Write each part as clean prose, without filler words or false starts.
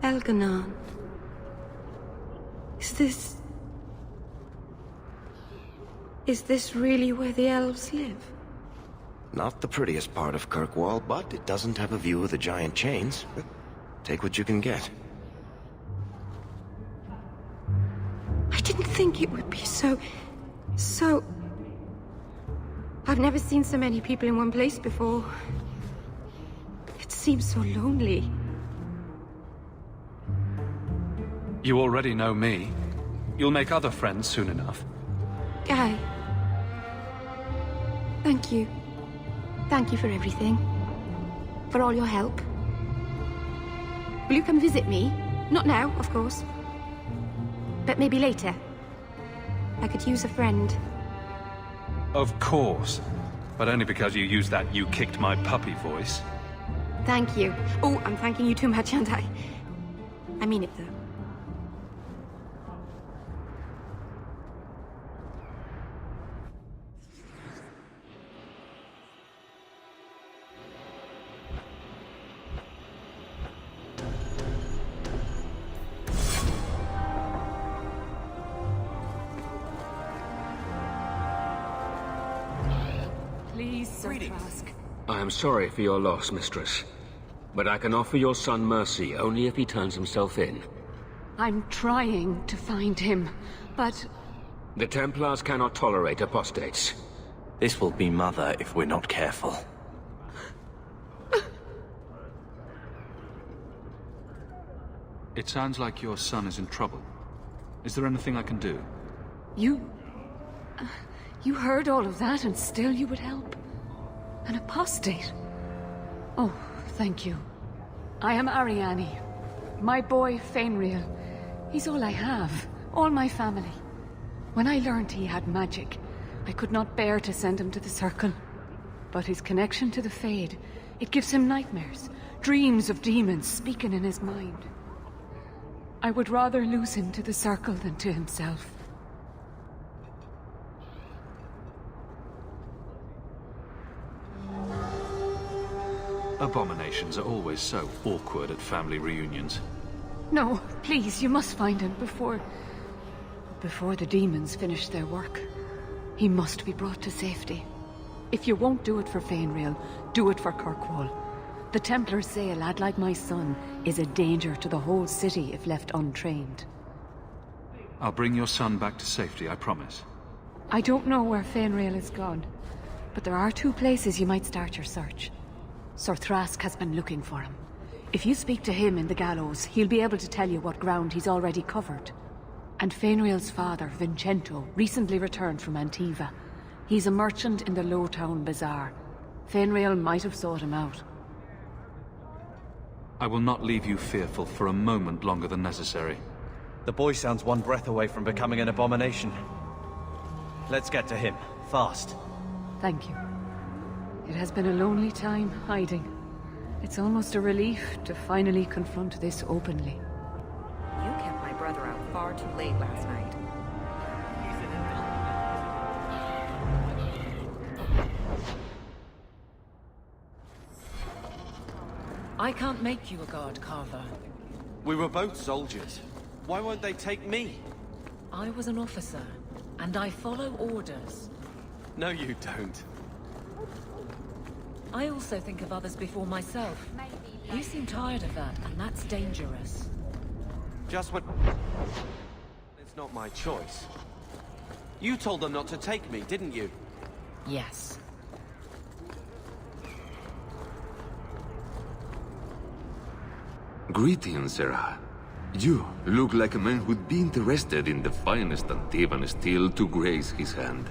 Elganon. Is this really where the elves live? Not the prettiest part of Kirkwall, but it doesn't have a view of the giant chains. Take what you can get. I didn't think it would be so... I've never seen so many people in one place before. It seems so lonely. You already know me. You'll make other friends soon enough. Guy. Thank you. Thank you for everything. For all your help. Will you come visit me? Not now, of course. But maybe later. I could use a friend. Of course. But only because you used that "you kicked my puppy" voice. Thank you. Oh, I'm thanking you too much, aren't I? I mean it, though. Please, Sir Trask. I am sorry for your loss, mistress. But I can offer your son mercy only if he turns himself in. I'm trying to find him, but... The Templars cannot tolerate apostates. This will be Mother if we're not careful. It sounds like your son is in trouble. Is there anything I can do? You heard all of that and still you would help? An apostate? Oh, thank you. I am Ariane. My boy, Fainriel. He's all I have. All my family. When I learned he had magic, I could not bear to send him to the Circle. But his connection to the Fade, it gives him nightmares. Dreams of demons speaking in his mind. I would rather lose him to the Circle than to himself. Abominations are always so awkward at family reunions. No, please, you must find him before the demons finish their work. He must be brought to safety. If you won't do it for Fainriel, do it for Kirkwall. The Templars say a lad like my son is a danger to the whole city if left untrained. I'll bring your son back to safety, I promise. I don't know where Fainriel is gone, but there are two places you might start your search. Sir Trask has been looking for him. If you speak to him in the gallows, he'll be able to tell you what ground he's already covered. And Fainriel's father, Vincento, recently returned from Antiva. He's a merchant in the Lowtown Bazaar. Fainriel might have sought him out. I will not leave you fearful for a moment longer than necessary. The boy sounds one breath away from becoming an abomination. Let's get to him, fast. Thank you. It has been a lonely time hiding. It's almost a relief to finally confront this openly. You kept my brother out far too late last night. I can't make you a guard, Carver. We were both soldiers. Why won't they take me? I was an officer, and I follow orders. No, you don't. I also think of others before myself. You seem tired of that, and that's dangerous. Just what... It's not my choice. You told them not to take me, didn't you? Yes. Greetings, Sarah. You look like a man who'd be interested in the finest Antivan steel to grace his hand.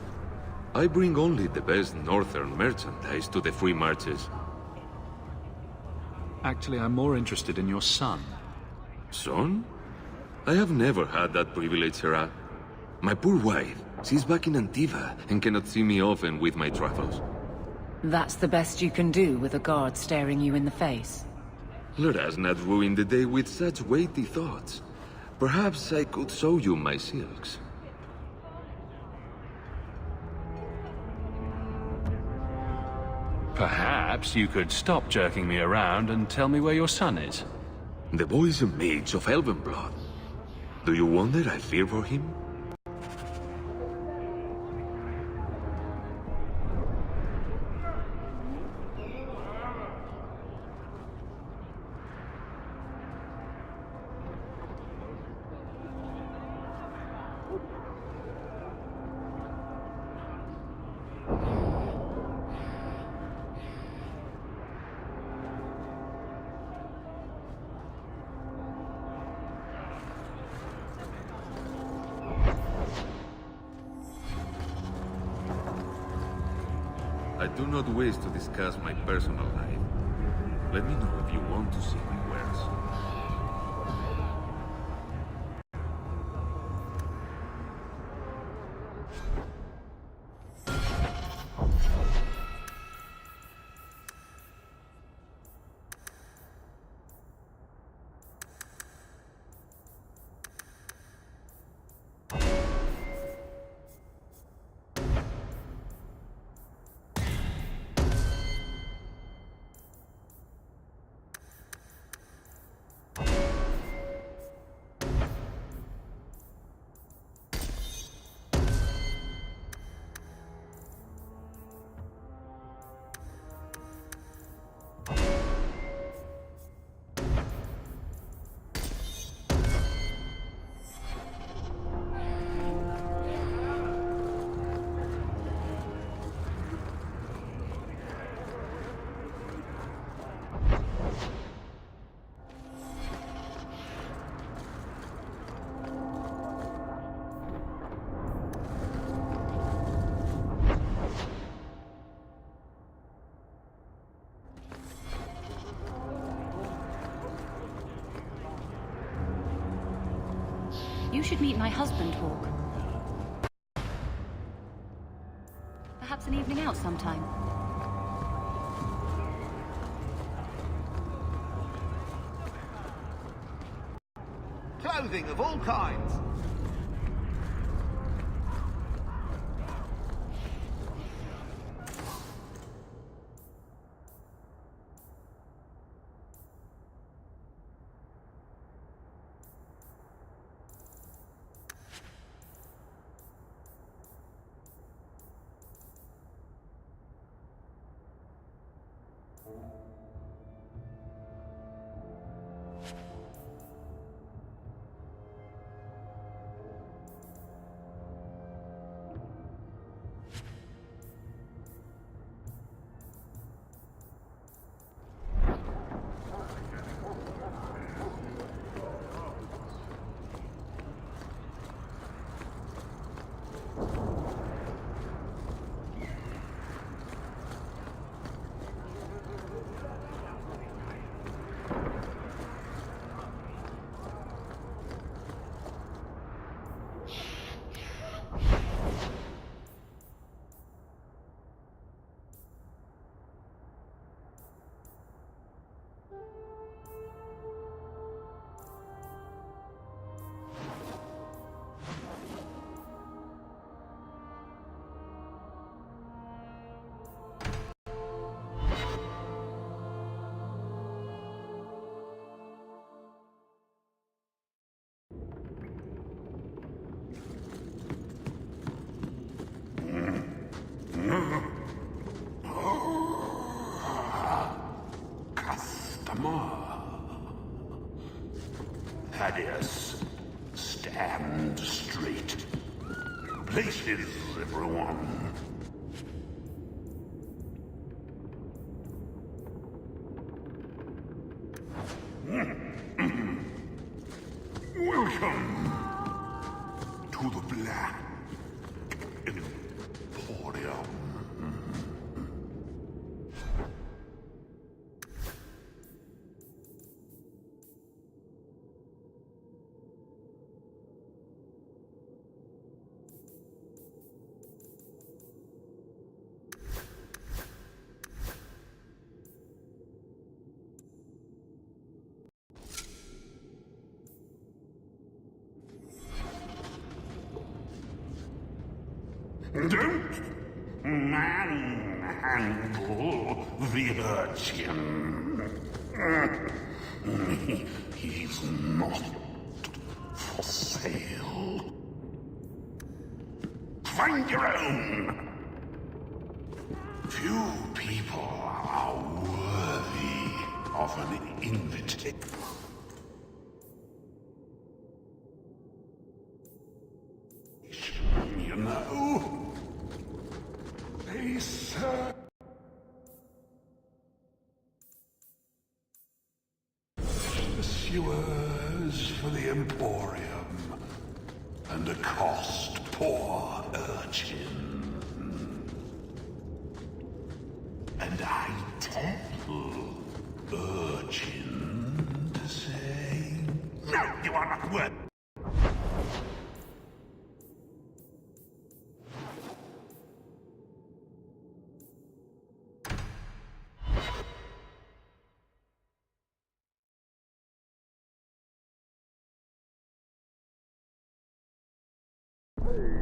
I bring only the best northern merchandise to the free marches. Actually, I'm more interested in your son. Son? I have never had that privilege, Sarah. My poor wife, she's back in Antiva and cannot see me often with my travels. That's the best you can do with a guard staring you in the face. Let us not ruin the day with such weighty thoughts. Perhaps I could show you my silks. Perhaps you could stop jerking me around and tell me where your son is. The boy is a mage of elven blood. Do you wonder I fear for him? I do not wish to discuss my personal life. Let me know if you want to see my wares. You should meet my husband, Hawk. Perhaps an evening out sometime. Clothing of all kinds. Thaddeus, stand straight. Places, everyone. Welcome to the Black Emporium. Don't manhandle the urchin. He's not for sale. Find your own! Few people are worthy of an invitation. You know, they serve pursuers for the Emporium, and a cost poor urchin. And I tell urchin to say, no, you are not worth.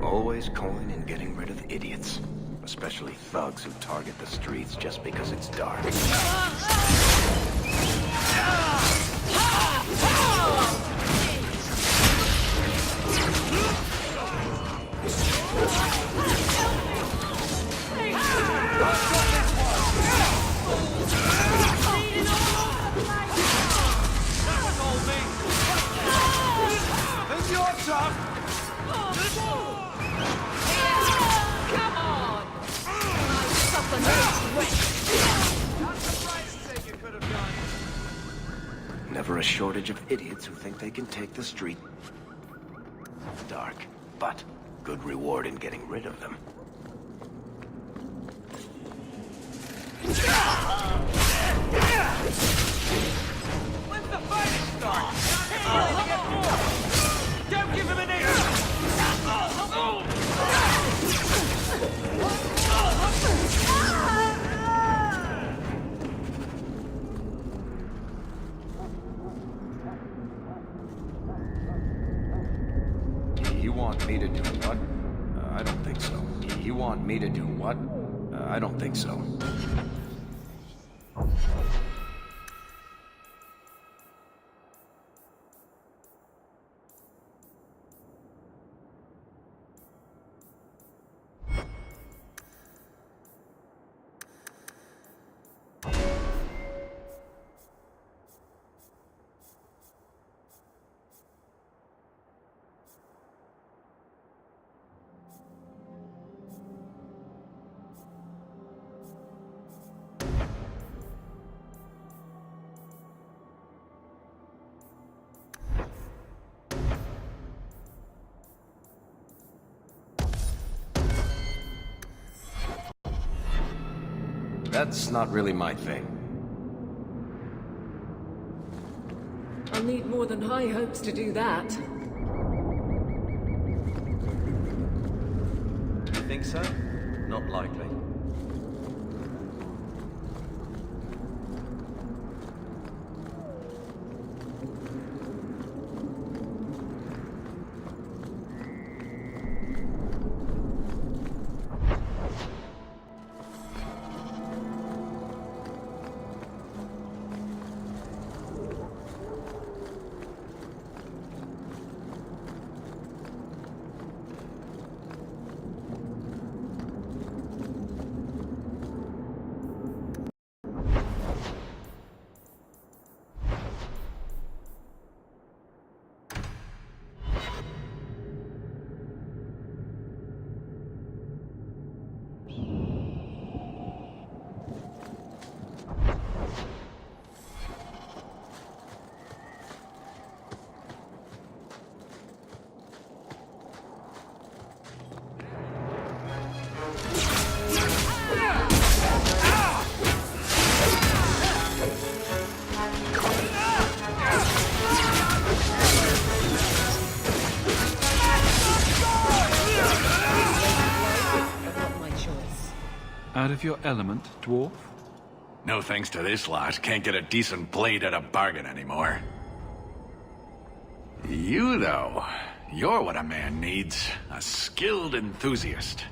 Always coin and getting rid of idiots. Especially thugs who target the streets just because it's dark. Think you're tough? Never a shortage of idiots who think they can take the street. Dark, but good reward in getting rid of them. When's the fight start? Don't give him an inch! You want me to do what? I don't think so. You want me to do what? I don't think so. That's not really my thing. I'll need more than high hopes to do that. You think so? Not likely. Out of your element, dwarf? No thanks to this lot, can't get a decent blade at a bargain anymore. You, though, you're what a man needs. A skilled enthusiast.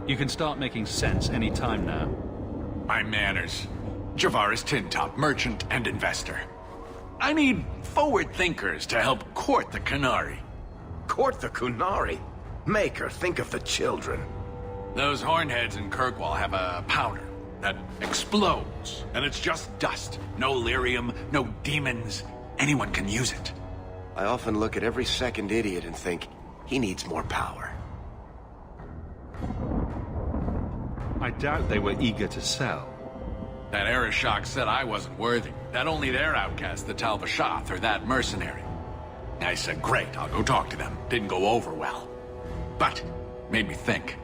You can start making sense any time now. My manners. Javaris Tintop, merchant and investor. I need forward thinkers to help court the Qunari. Court the Qunari? Maker, think of the children. Those hornheads in Kirkwall have a powder that explodes, and it's just dust. No lyrium, no demons. Anyone can use it. I often look at every second idiot and think, he needs more power. I doubt they were eager to sell. That Arishok said I wasn't worthy. That only their outcast, the Tal Vashath, or that mercenary. I said, great, I'll go talk to them. Didn't go over well. But, made me think.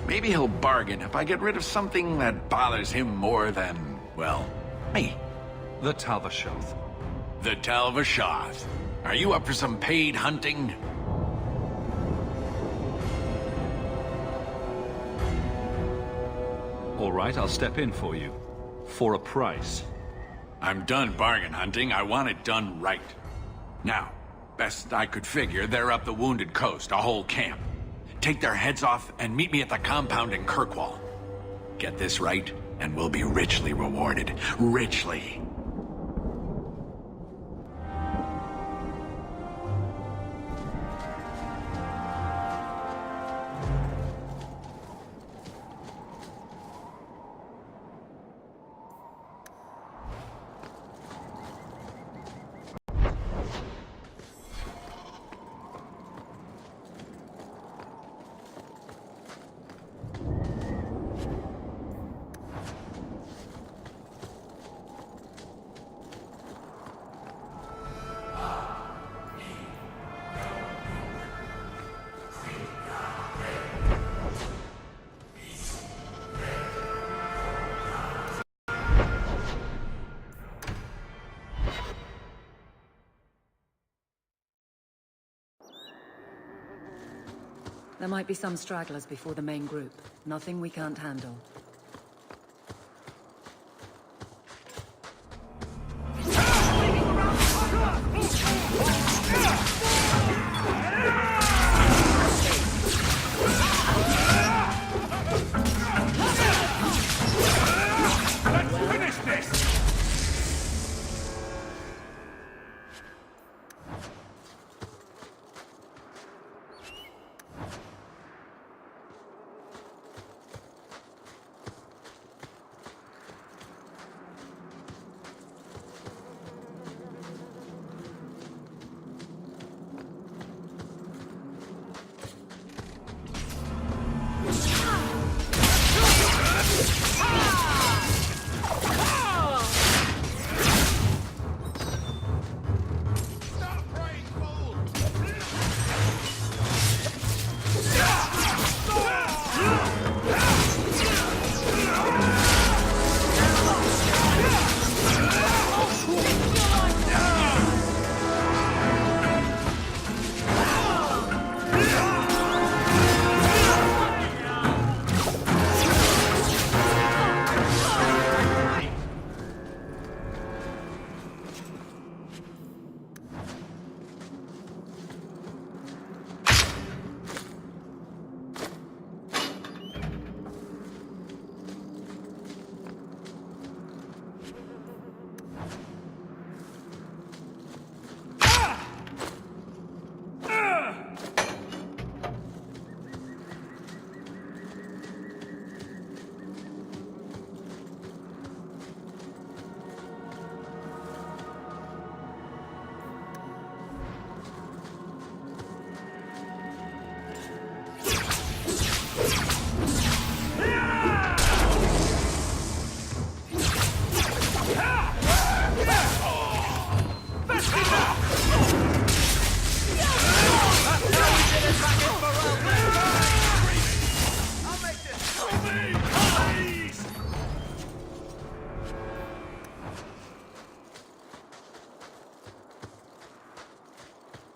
Maybe he'll bargain if I get rid of something that bothers him more than, well, me. The Tal Vashath. The Tal Vashath. Are you up for some paid hunting? All right, I'll step in for you. For a price. I'm done bargain hunting. I want it done right. Now, best I could figure, they're up the Wounded Coast, a whole camp. Take their heads off and meet me at the compound in Kirkwall. Get this right, and we'll be richly rewarded. Richly. There might be some stragglers before the main group. Nothing we can't handle.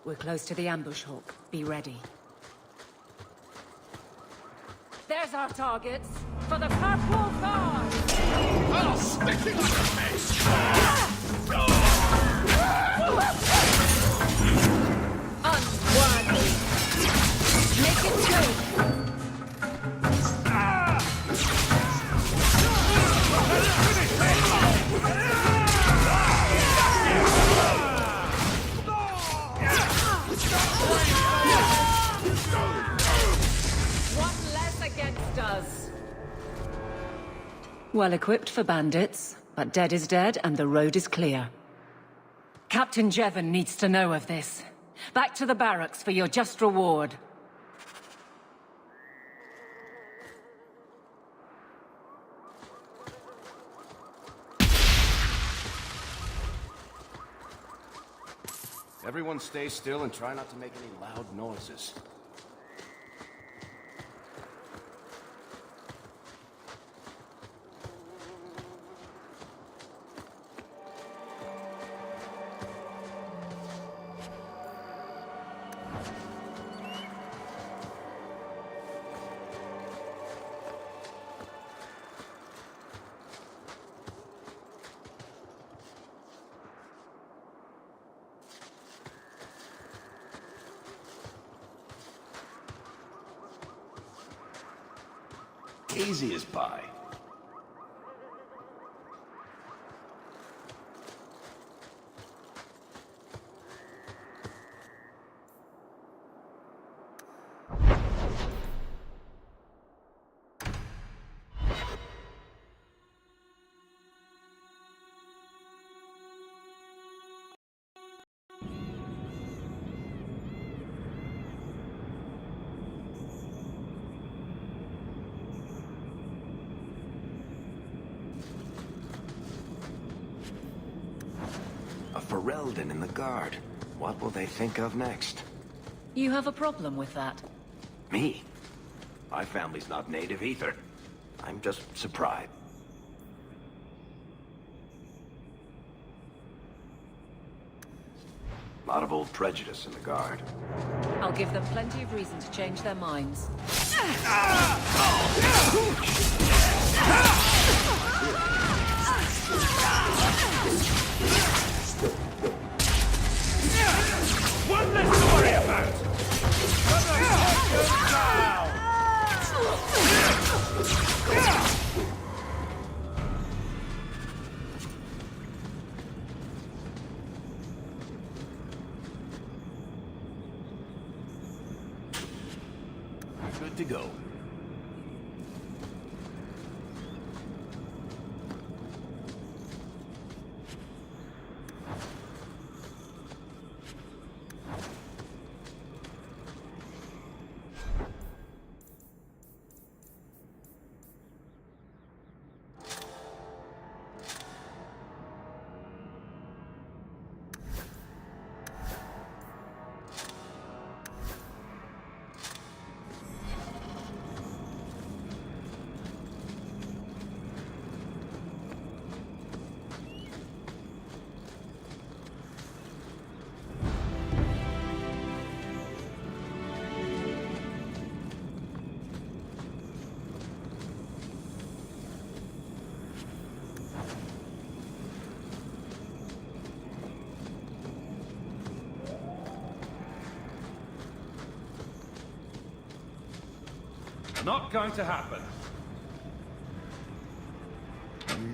We're close to the ambush, Hawk. Be ready. There's our targets for the Kirkwall Guard! I'll stick you like a mace! Unworthy! Make it two! Well equipped for bandits, but dead is dead and the road is clear. Captain Jevon needs to know of this. Back to the barracks for your just reward. Everyone stay still and try not to make any loud noises. Easy as pie. A Ferelden in the Guard. What will they think of next? You have a problem with that? Me? My family's not native either. I'm just surprised. A lot of old prejudice in the Guard. I'll give them plenty of reason to change their minds. One less to worry about! Good to go. Not going to happen.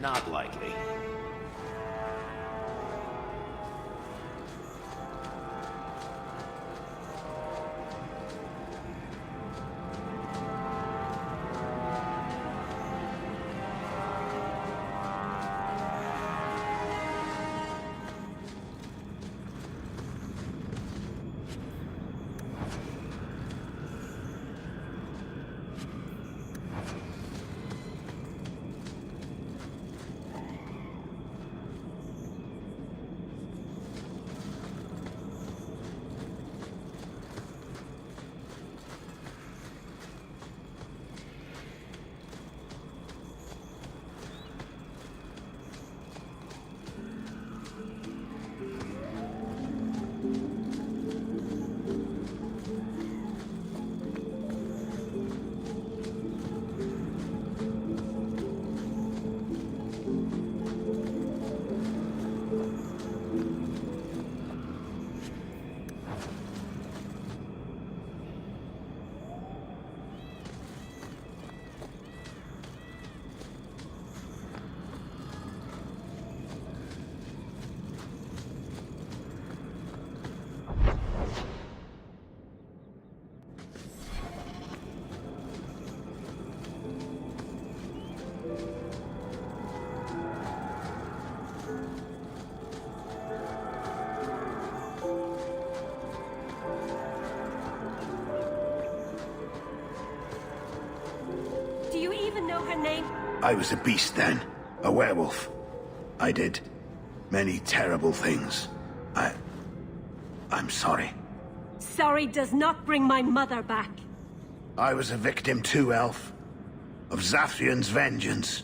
Not likely. your name? I was a beast then. A werewolf. I did many terrible things. I'm sorry. Sorry does not bring my mother back. I was a victim too, Elf. Of Zathrian's vengeance.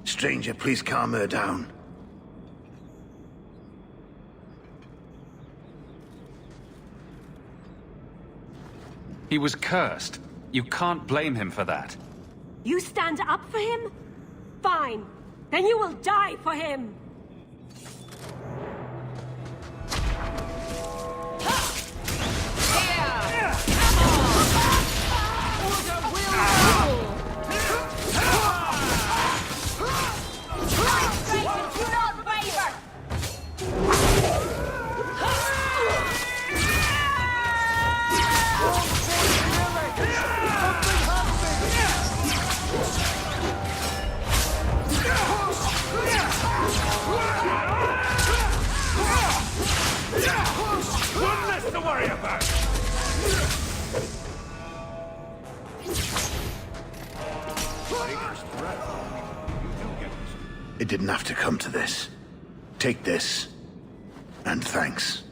Stranger, please calm her down. He was cursed. You can't blame him for that. You stand up for him? Fine. Then you will die for him. One less to worry about! It didn't have to come to this. Take this. And thanks.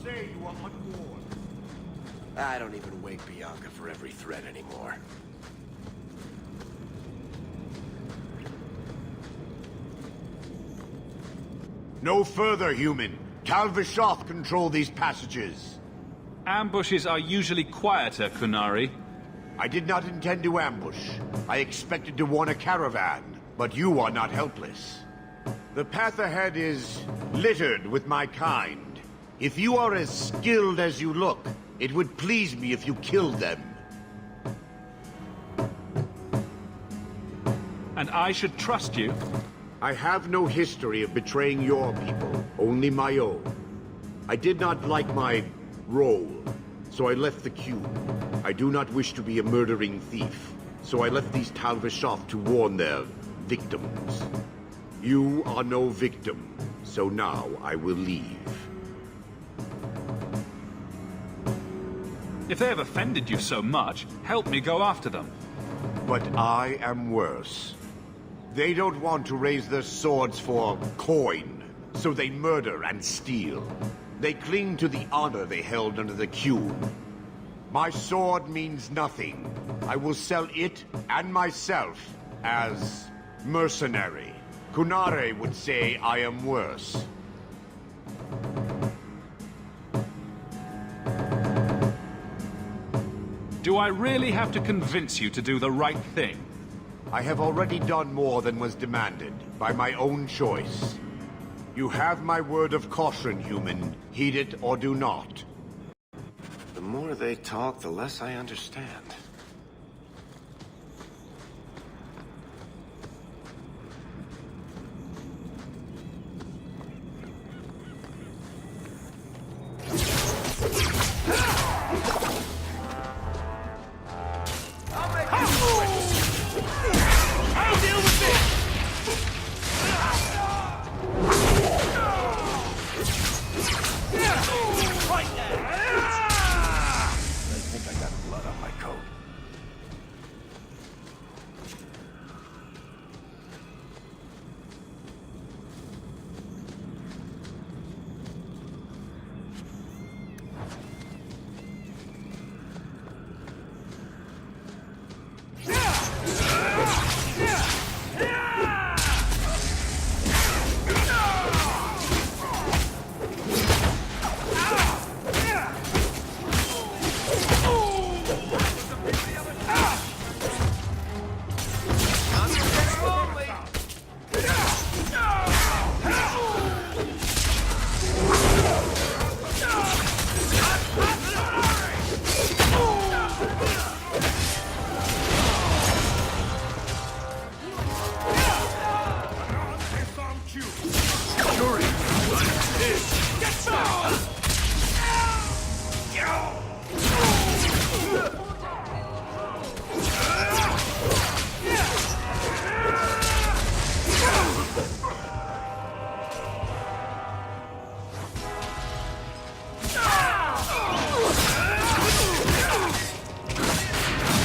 Say you are unwarned. I don't even wake Bianca for every threat anymore. No further, human. Tal Vishoth control these passages. Ambushes are usually quieter, Kunari. I did not intend to ambush. I expected to warn a caravan, but you are not helpless. The path ahead is littered with my kind. If you are as skilled as you look, it would please me if you killed them. And I should trust you? I have no history of betraying your people, only my own. I did not like my role, so I left the cube. I do not wish to be a murdering thief, so I left these Tal Vishoth to warn their victims. You are no victim, so now I will leave. If they have offended you so much, help me go after them. But I am worse. They don't want to raise their swords for coin, so they murder and steal. They cling to the honor they held under the cube. My sword means nothing. I will sell it and myself as mercenary. Kunare would say I am worse. Do I really have to convince you to do the right thing? I have already done more than was demanded, by my own choice. You have my word of caution, human. Heed it or do not. The more they talk, the less I understand.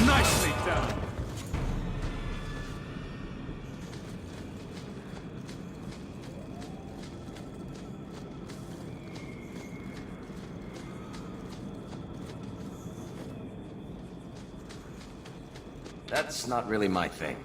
Nicely done. That's not really my thing.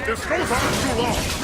This goes on too long!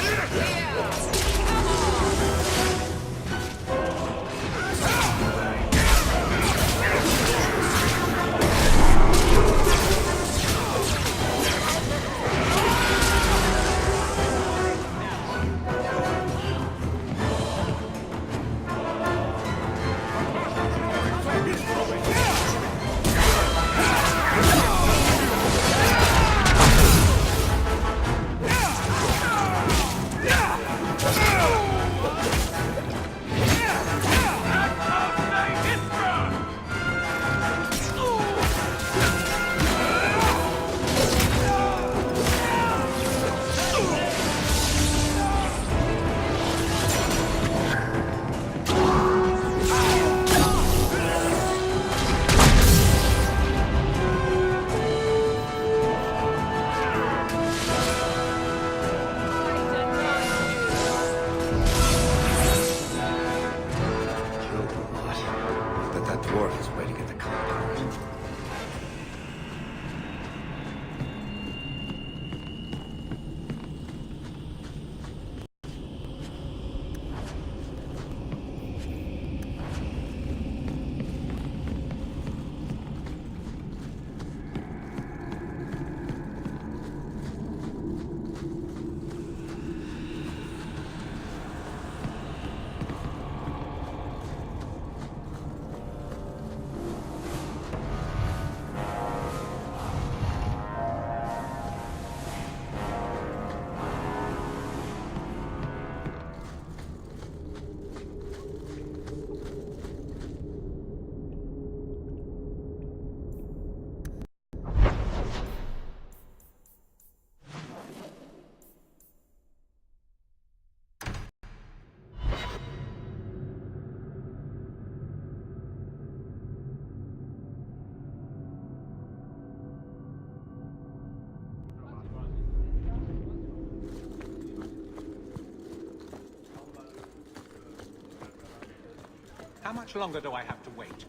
How much longer do I have to wait?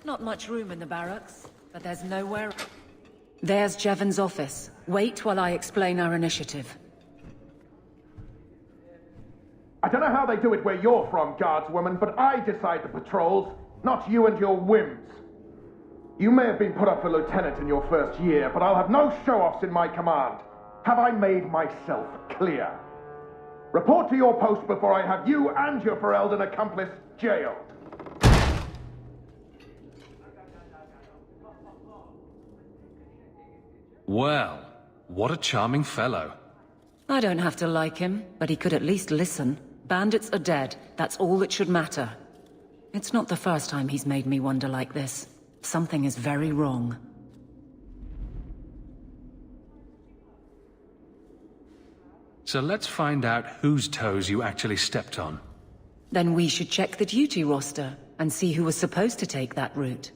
Not much room in the barracks, but there's nowhere... There's Jevon's office. Wait while I explain our initiative. I don't know how they do it where you're from, guardswoman, but I decide the patrols, not you and your whims. You may have been put up for lieutenant in your first year, but I'll have no show-offs in my command. Have I made myself clear? Report to your post before I have you and your Ferelden accomplice jailed. Well, what a charming fellow. I don't have to like him, but he could at least listen. Bandits are dead. That's all that should matter. It's not the first time he's made me wonder like this. Something is very wrong. So let's find out whose toes you actually stepped on. Then we should check the duty roster and see who was supposed to take that route.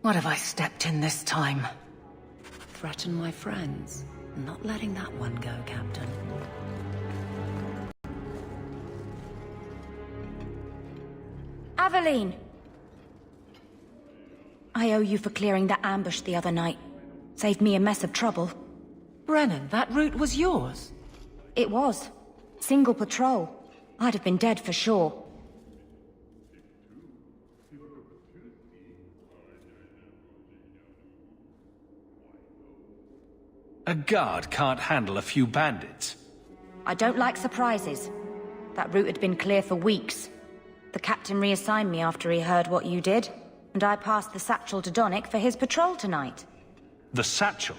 What have I stepped in this time? Threaten my friends. I'm not letting that one go, Captain. Aveline! I owe you for clearing that ambush the other night. Saved me a mess of trouble. Brennan, that route was yours? It was. Single patrol. I'd have been dead for sure. A guard can't handle a few bandits. I don't like surprises. That route had been clear for weeks. The captain reassigned me after he heard what you did, and I passed the satchel to Donnic for his patrol tonight. The satchel?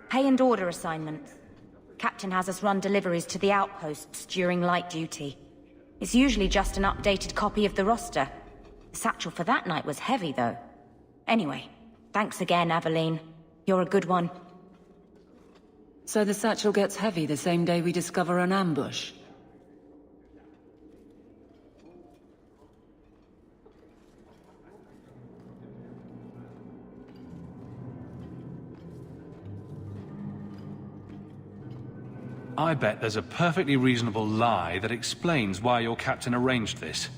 Pay and order assignments. Captain has us run deliveries to the outposts during light duty. It's usually just an updated copy of the roster. The satchel for that night was heavy, though. Anyway, thanks again, Aveline. You're a good one. So the satchel gets heavy the same day we discover an ambush? I bet there's a perfectly reasonable lie that explains why your captain arranged this.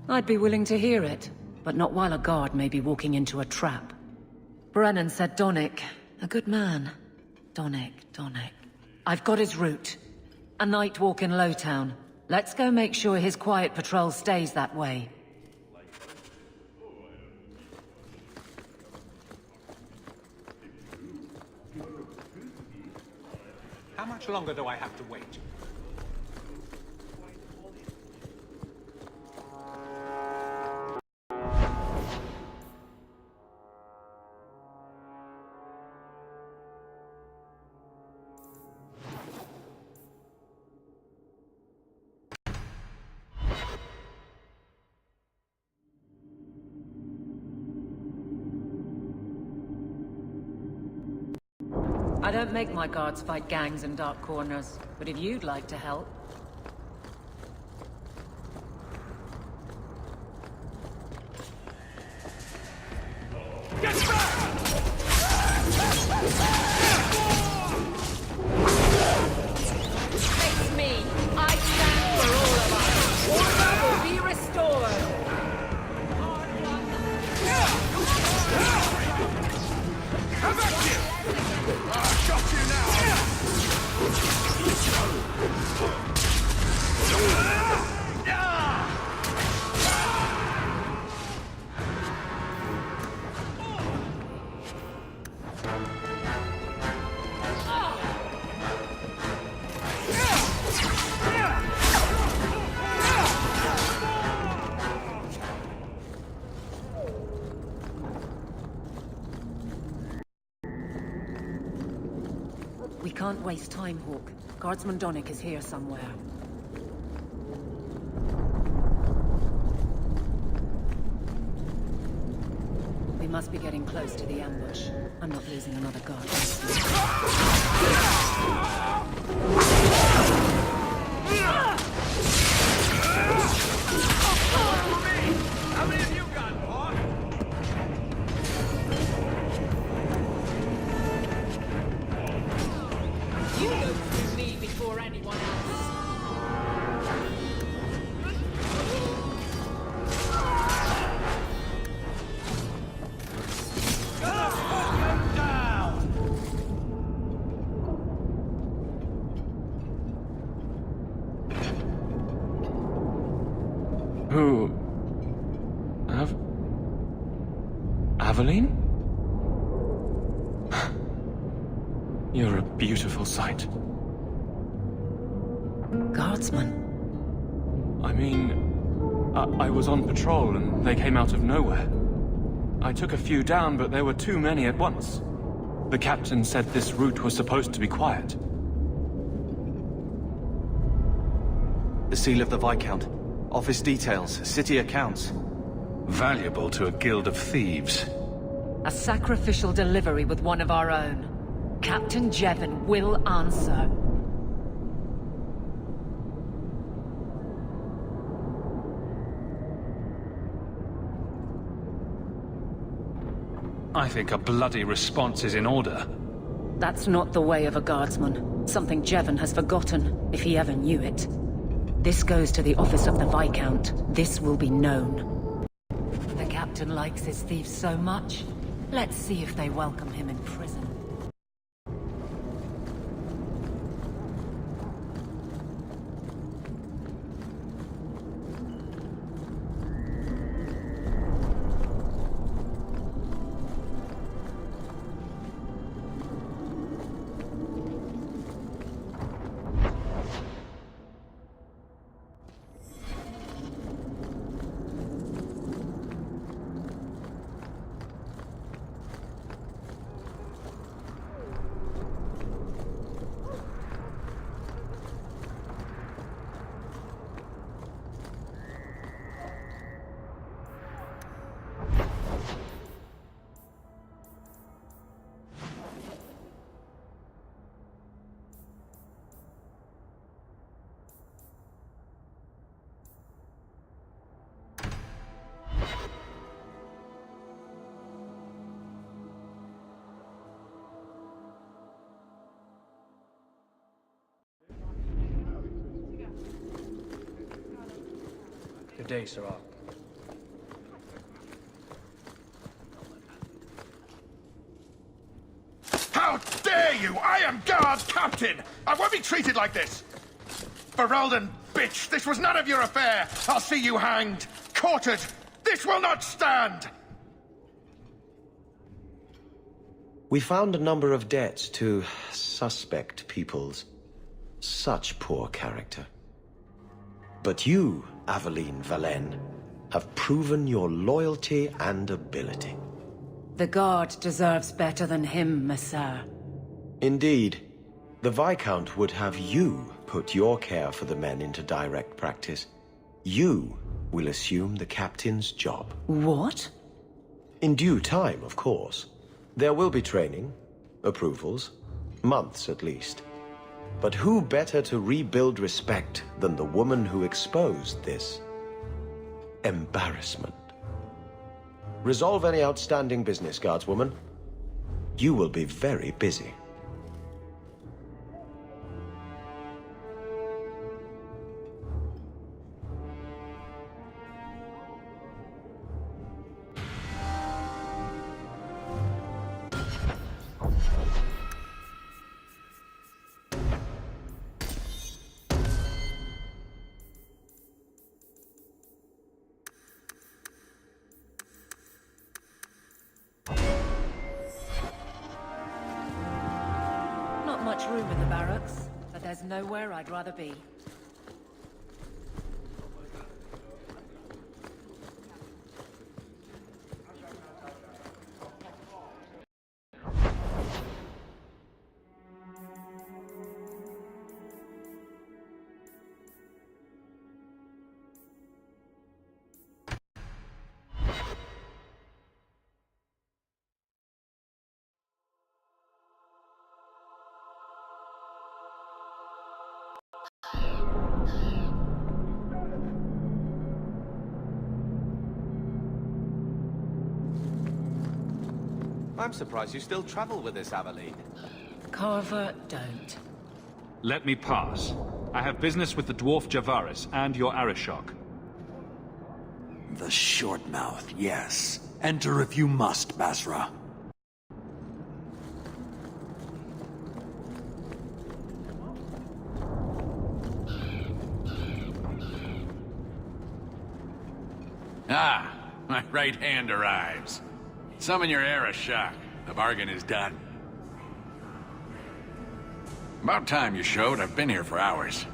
I'd be willing to hear it, but not while a guard may be walking into a trap. Brennan said Donnic. A good man. Donnic. I've got his route. A night walk in Lowtown. Let's go make sure his quiet patrol stays that way. How much longer do I have to wait? I don't make my guards fight gangs in dark corners, but if you'd like to help... Get back! Face me! I stand for all of us! Order will be restored! Come back here! I got you We can't waste time, Hawk. Guardsman Donnick is here somewhere. We must be getting close to the ambush. I'm not losing another guard. How many of you got, boy? You go through me before anyone else. Who? Aveline? You're a beautiful sight. Guardsman? I mean, I was on patrol and they came out of nowhere. I took a few down, but there were too many at once. The captain said this route was supposed to be quiet. The seal of the Viscount. Office details, city accounts. Valuable to a guild of thieves. A sacrificial delivery with one of our own. Captain Jevon will answer. I think a bloody response is in order. That's not the way of a guardsman. Something Jevon has forgotten, if he ever knew it. This goes to the office of the Viscount. This will be known. The captain likes his thieves so much. Let's see if they welcome him in prison. Good day, Sirrah. How dare you! I am guard captain! I won't be treated like this! Ferelden, bitch! This was none of your affair! I'll see you hanged! Quartered! This will not stand! We found a number of debts to suspect peoples. Such poor character. But you, Aveline Valen, have proven your loyalty and ability. The Guard deserves better than him, Messere. Indeed. The Viscount would have you put your care for the men into direct practice. You will assume the captain's job. What? In due time, of course. There will be training, approvals, months at least. But who better to rebuild respect than the woman who exposed this embarrassment? Resolve any outstanding business, guardswoman. You will be very busy. Much room in the barracks, but there's nowhere I'd rather be. I'm surprised you still travel with this, Aveline. Carver, don't. Let me pass. I have business with the dwarf Javaris and your Arishok. The short mouth, yes. Enter if you must, Basra. Ah, my right hand arrives. Summon your Arishok. The bargain is done. About time you showed. I've been here for hours.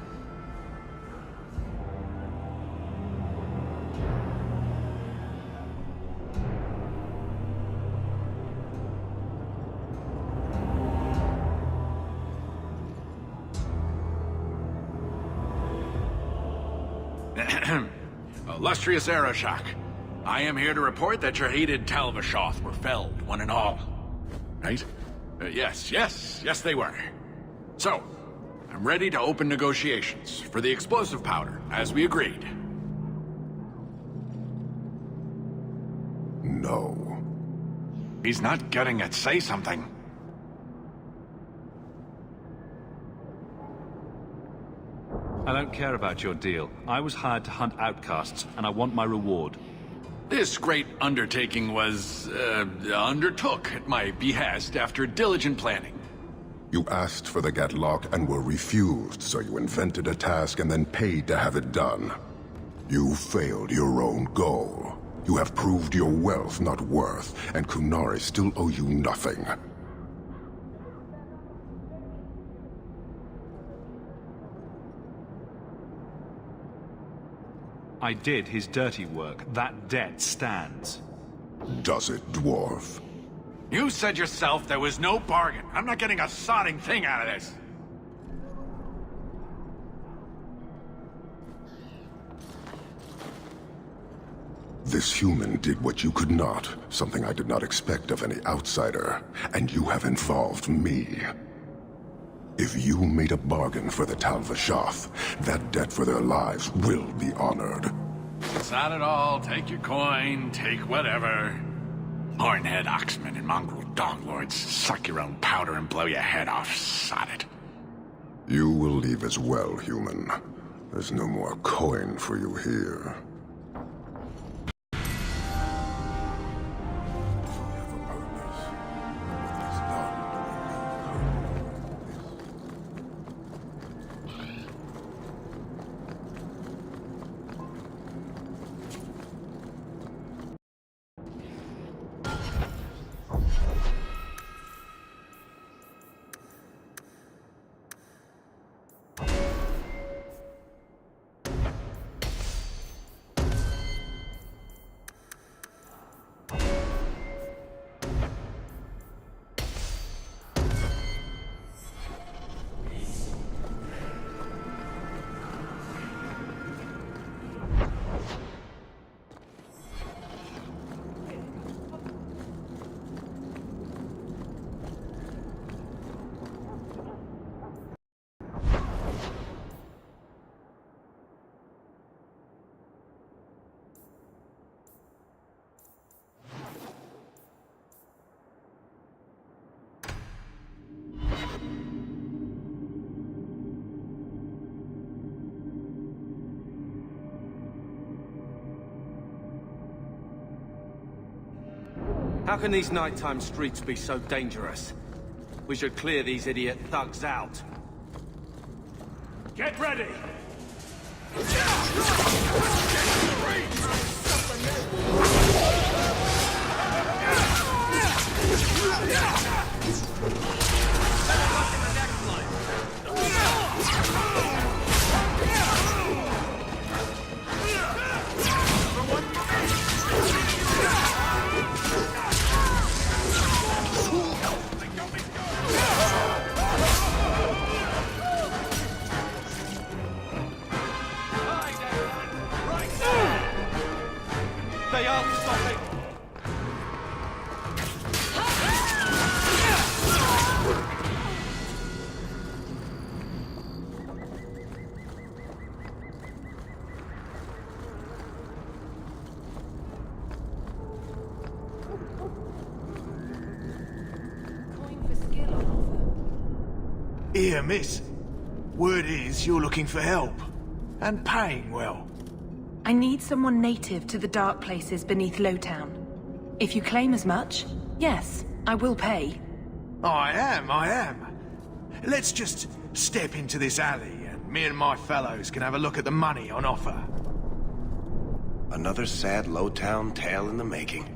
Illustrious Arishok, I am here to report that your hated Tal Vashoth were felled, one and all. Right? Yes, they were. So, I'm ready to open negotiations for the explosive powder, as we agreed. No. He's not getting it. Say something. I don't care about your deal. I was hired to hunt outcasts, and I want my reward. This great undertaking was, undertook at my behest after diligent planning. You asked for the Gatlock and were refused, so you invented a task and then paid to have it done. You failed your own goal. You have proved your wealth not worth, and Qunari still owe you nothing. I did his dirty work. That debt stands. Does it, dwarf? You said yourself there was no bargain. I'm not getting a sodding thing out of this. This human did what you could not, something I did not expect of any outsider, and you have involved me. If you made a bargain for the Tal Vashoth, that debt for their lives will be honored. Sod it all, take your coin, take whatever. Hornhead Oxmen and mongrel donglords, suck your own powder and blow your head off, sod it. You will leave as well, human. There's no more coin for you here. How can these nighttime streets be so dangerous? We should clear these idiot thugs out. Get ready! They aren't stopping! Here, miss. Word is you're looking for help. And paying well. I need someone native to the dark places beneath Lowtown. If you claim as much, yes, I will pay. I am. Let's just step into this alley, and me and my fellows can have a look at the money on offer. Another sad Lowtown tale in the making.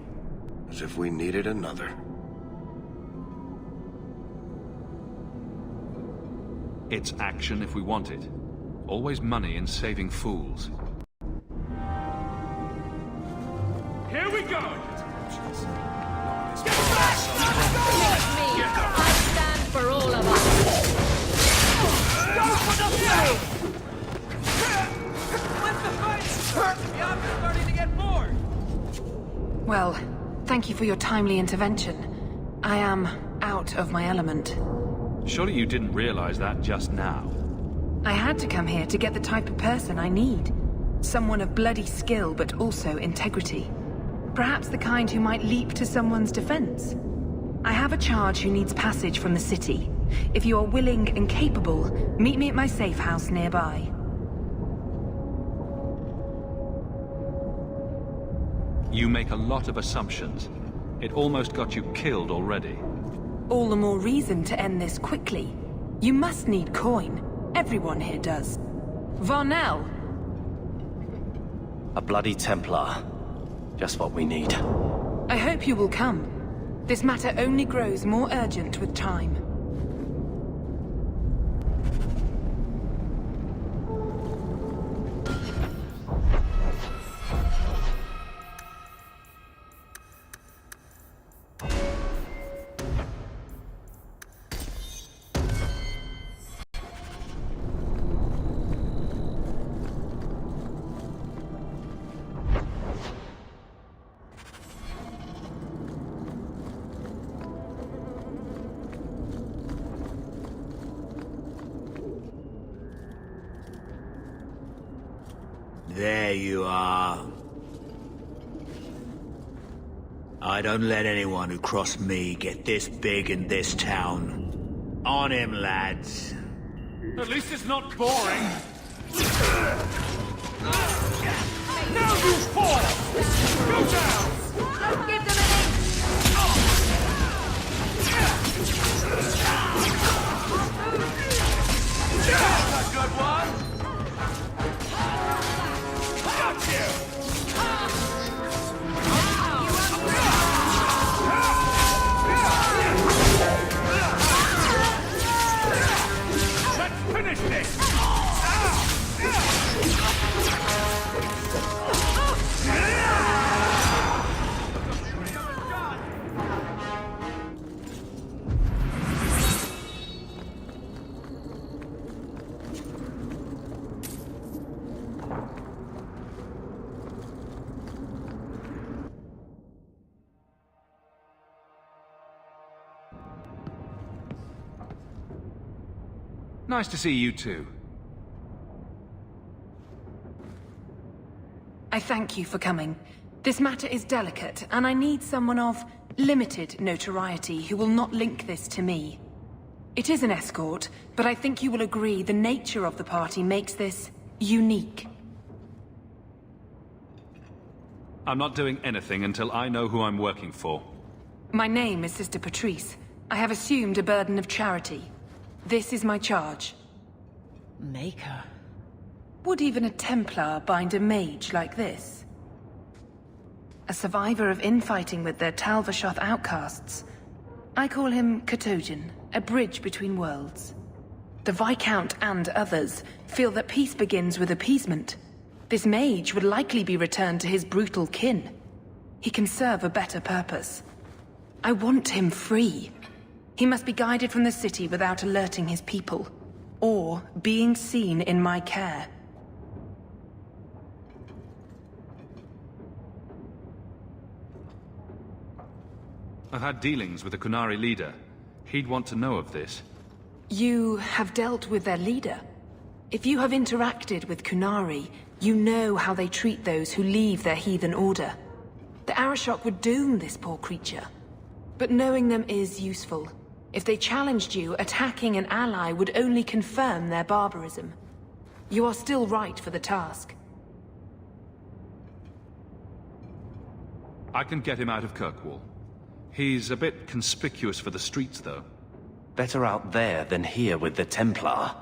As if we needed another. It's action if we want it. Always money in saving fools. Here we go! Pick me! I stand for all of us! Go for the fight! Let the fight start! The army's starting to get bored! Well, thank you for your timely intervention. I am out of my element. Surely you didn't realize that just now. I had to come here to get the type of person I need. Someone of bloody skill, but also integrity. Perhaps the kind who might leap to someone's defense. I have a charge who needs passage from the city. If you are willing and capable, meet me at my safe house nearby. You make a lot of assumptions. It almost got you killed already. All the more reason to end this quickly. You must need coin. Everyone here does. Varnell! A bloody Templar. Just what we need. I hope you will come. This matter only grows more urgent with time. There you are. I don't let anyone who cross me get this big in this town. On him, lads. At least it's not boring. Now you fall! Go down! Don't give them an That's a good one! Got you! Let's finish this! Nice to see you too. I thank you for coming. This matter is delicate, and I need someone of limited notoriety who will not link this to me. It is an escort, but I think you will agree the nature of the party makes this unique. I'm not doing anything until I know who I'm working for. My name is Sister Patrice. I have assumed a burden of charity. This is my charge. Maker. Would even a Templar bind a mage like this? A survivor of infighting with their Tal Vashoth outcasts. I call him Katojan, a bridge between worlds. The Viscount and others feel that peace begins with appeasement. This mage would likely be returned to his brutal kin. He can serve a better purpose. I want him free. He must be guided from the city without alerting his people, or being seen in my care. I've had dealings with the Qunari leader. He'd want to know of this. You have dealt with their leader? If you have interacted with Qunari, you know how they treat those who leave their heathen order. The Arishok would doom this poor creature. But knowing them is useful. If they challenged you, attacking an ally would only confirm their barbarism. You are still right for the task. I can get him out of Kirkwall. He's a bit conspicuous for the streets, though. Better out there than here with the Templar.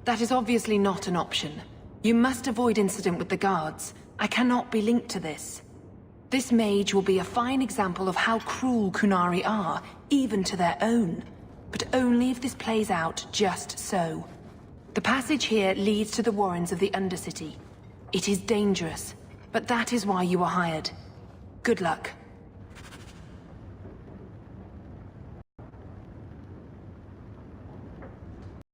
That is obviously not an option. You must avoid incident with the guards. I cannot be linked to this. This mage will be a fine example of how cruel Qunari are, even to their own. But only if this plays out just so. The passage here leads to the warrens of the Undercity. It is dangerous, but that is why you are hired. Good luck.